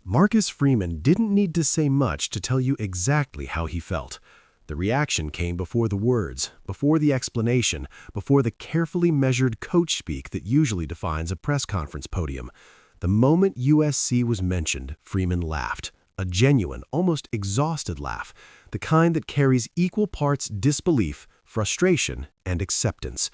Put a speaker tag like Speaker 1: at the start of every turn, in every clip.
Speaker 1: Marcus Freeman didn't need to say much to tell you exactly how he felt. The reaction came before the words, before the explanation, before the carefully measured coach speak that usually defines a press conference podium. The moment USC was mentioned, Freeman laughed. A genuine, almost exhausted laugh, the kind that carries equal parts disbelief, frustration, and acceptance.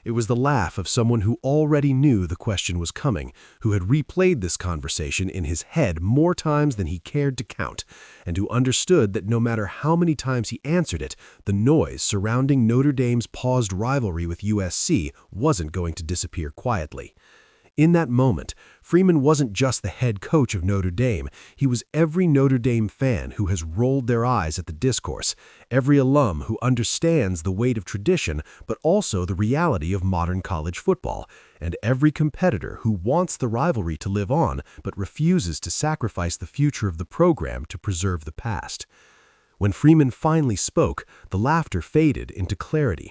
Speaker 1: It was the laugh of someone who already knew the question was coming, who had replayed this conversation in his head more times than he cared to count, and who understood that no matter how many times he answered it, the noise surrounding Notre Dame's paused rivalry with USC wasn't going to disappear quietly. In that moment, Freeman wasn't just the head coach of Notre Dame, he was every Notre Dame fan who has rolled their eyes at the discourse, every alum who understands the weight of tradition but also the reality of modern college football, and every competitor who wants the rivalry to live on but refuses to sacrifice the future of the program to preserve the past. When Freeman finally spoke, the laughter faded into clarity.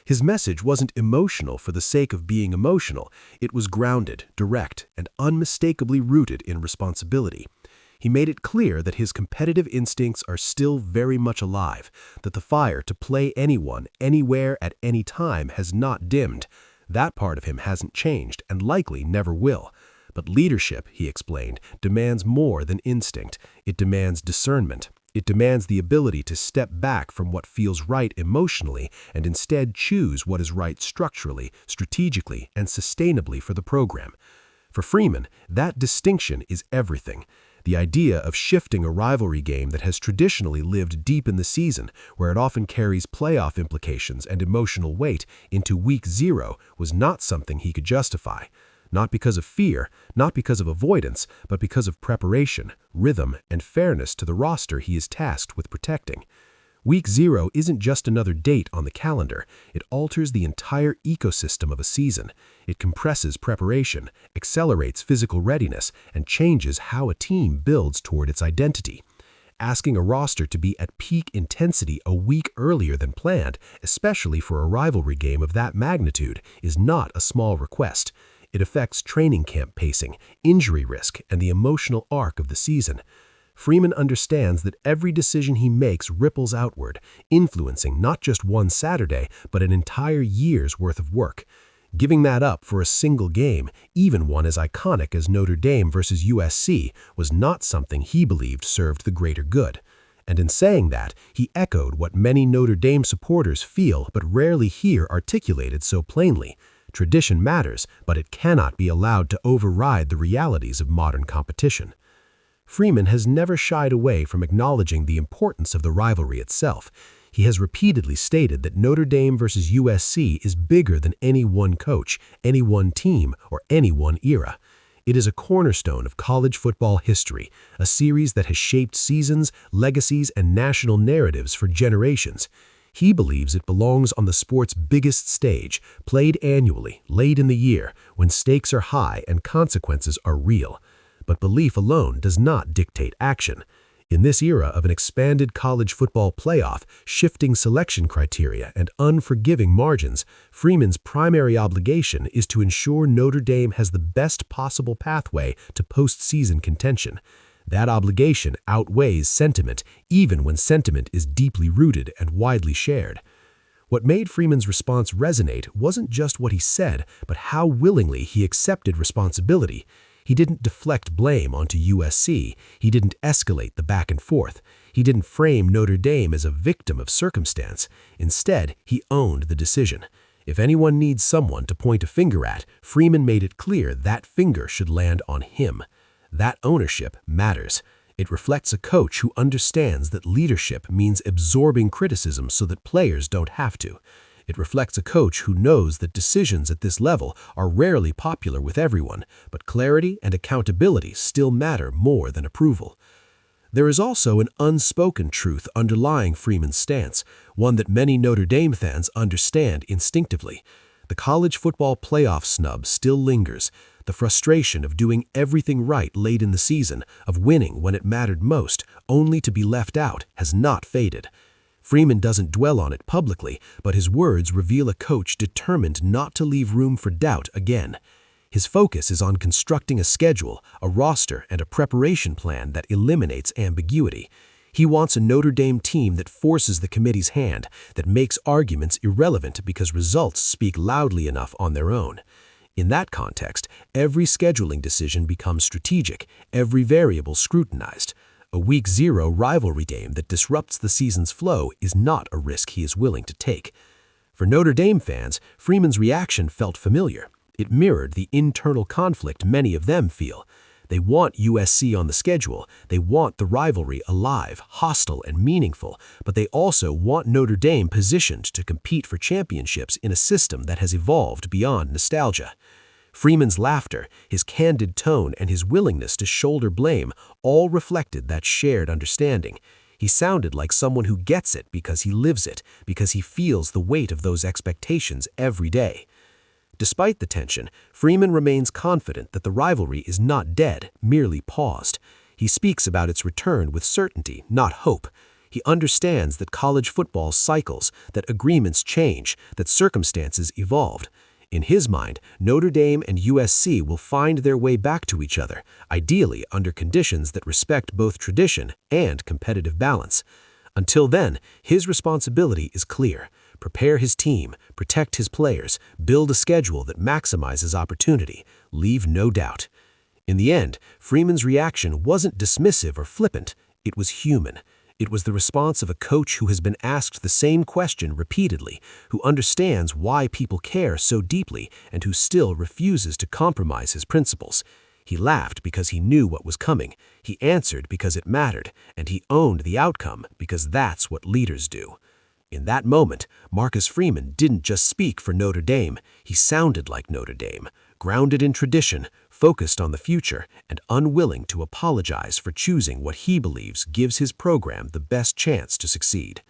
Speaker 1: His message wasn't emotional for the sake of being emotional. It was grounded, direct, and unmistakably rooted in responsibility. He made it clear that his competitive instincts are still very much alive, that the fire to play anyone, anywhere, at any time has not dimmed. That part of him hasn't changed and likely never will. But leadership, he explained, demands more than instinct. It demands discernment. It demands the ability to step back from what feels right emotionally and instead choose what is right structurally, strategically, and sustainably for the program. For Freeman, that distinction is everything. The idea of shifting a rivalry game that has traditionally lived deep in the season, where it often carries playoff implications and emotional weight, into week 0 was not something he could justify. Not because of fear, not because of avoidance, but because of preparation, rhythm, and fairness to the roster he is tasked with protecting. Week 0 isn't just another date on the calendar. It alters the entire ecosystem of a season. It compresses preparation, accelerates physical readiness, and changes how a team builds toward its identity. Asking a roster to be at peak intensity a week earlier than planned, especially for a rivalry game of that magnitude, is not a small request. It affects training camp pacing, injury risk, and the emotional arc of the season. Freeman understands that every decision he makes ripples outward, influencing not just one Saturday, but an entire year's worth of work. Giving that up for a single game, even one as iconic as Notre Dame versus USC, was not something he believed served the greater good. And in saying that, he echoed what many Notre Dame supporters feel but rarely hear articulated so plainly. Tradition matters, but it cannot be allowed to override the realities of modern competition. Freeman has never shied away from acknowledging the importance of the rivalry itself. He has repeatedly stated that Notre Dame versus USC is bigger than any one coach, any one team, or any one era. It is a cornerstone of college football history, a series that has shaped seasons, legacies, and national narratives for generations. He believes it belongs on the sport's biggest stage, played annually, late in the year, when stakes are high and consequences are real. But belief alone does not dictate action. In this era of an expanded college football playoff, shifting selection criteria, and unforgiving margins, Freeman's primary obligation is to ensure Notre Dame has the best possible pathway to postseason contention. That obligation outweighs sentiment, even when sentiment is deeply rooted and widely shared. What made Freeman's response resonate wasn't just what he said, but how willingly he accepted responsibility. He didn't deflect blame onto USC. He didn't escalate the back and forth. He didn't frame Notre Dame as a victim of circumstance. Instead, he owned the decision. If anyone needs someone to point a finger at, Freeman made it clear that finger should land on him. That ownership matters. It reflects a coach who understands that leadership means absorbing criticism so that players don't have to. It reflects a coach who knows that decisions at this level are rarely popular with everyone, but clarity and accountability still matter more than approval. There is also an unspoken truth underlying Freeman's stance, one that many Notre Dame fans understand instinctively. The college football playoff snub still lingers. The frustration of doing everything right late in the season, of winning when it mattered most, only to be left out, has not faded. Freeman doesn't dwell on it publicly, but his words reveal a coach determined not to leave room for doubt again. His focus is on constructing a schedule, a roster, and a preparation plan that eliminates ambiguity. He wants a Notre Dame team that forces the committee's hand, that makes arguments irrelevant because results speak loudly enough on their own. In that context, every scheduling decision becomes strategic, every variable scrutinized. A Week 0 rivalry game that disrupts the season's flow is not a risk he is willing to take. For Notre Dame fans, Freeman's reaction felt familiar. It mirrored the internal conflict many of them feel. They want USC on the schedule, they want the rivalry alive, hostile, and meaningful, but they also want Notre Dame positioned to compete for championships in a system that has evolved beyond nostalgia. Freeman's laughter, his candid tone, and his willingness to shoulder blame all reflected that shared understanding. He sounded like someone who gets it because he lives it, because he feels the weight of those expectations every day. Despite the tension, Freeman remains confident that the rivalry is not dead, merely paused. He speaks about its return with certainty, not hope. He understands that college football cycles, that agreements change, that circumstances evolved. In his mind, Notre Dame and USC will find their way back to each other, ideally under conditions that respect both tradition and competitive balance. Until then, his responsibility is clear. Prepare his team, protect his players, build a schedule that maximizes opportunity, leave no doubt. In the end, Freeman's reaction wasn't dismissive or flippant, it was human. It was the response of a coach who has been asked the same question repeatedly, who understands why people care so deeply, and who still refuses to compromise his principles. He laughed because he knew what was coming, he answered because it mattered, and he owned the outcome because that's what leaders do. In that moment, Marcus Freeman didn't just speak for Notre Dame, he sounded like Notre Dame, grounded in tradition, focused on the future, and unwilling to apologize for choosing what he believes gives his program the best chance to succeed.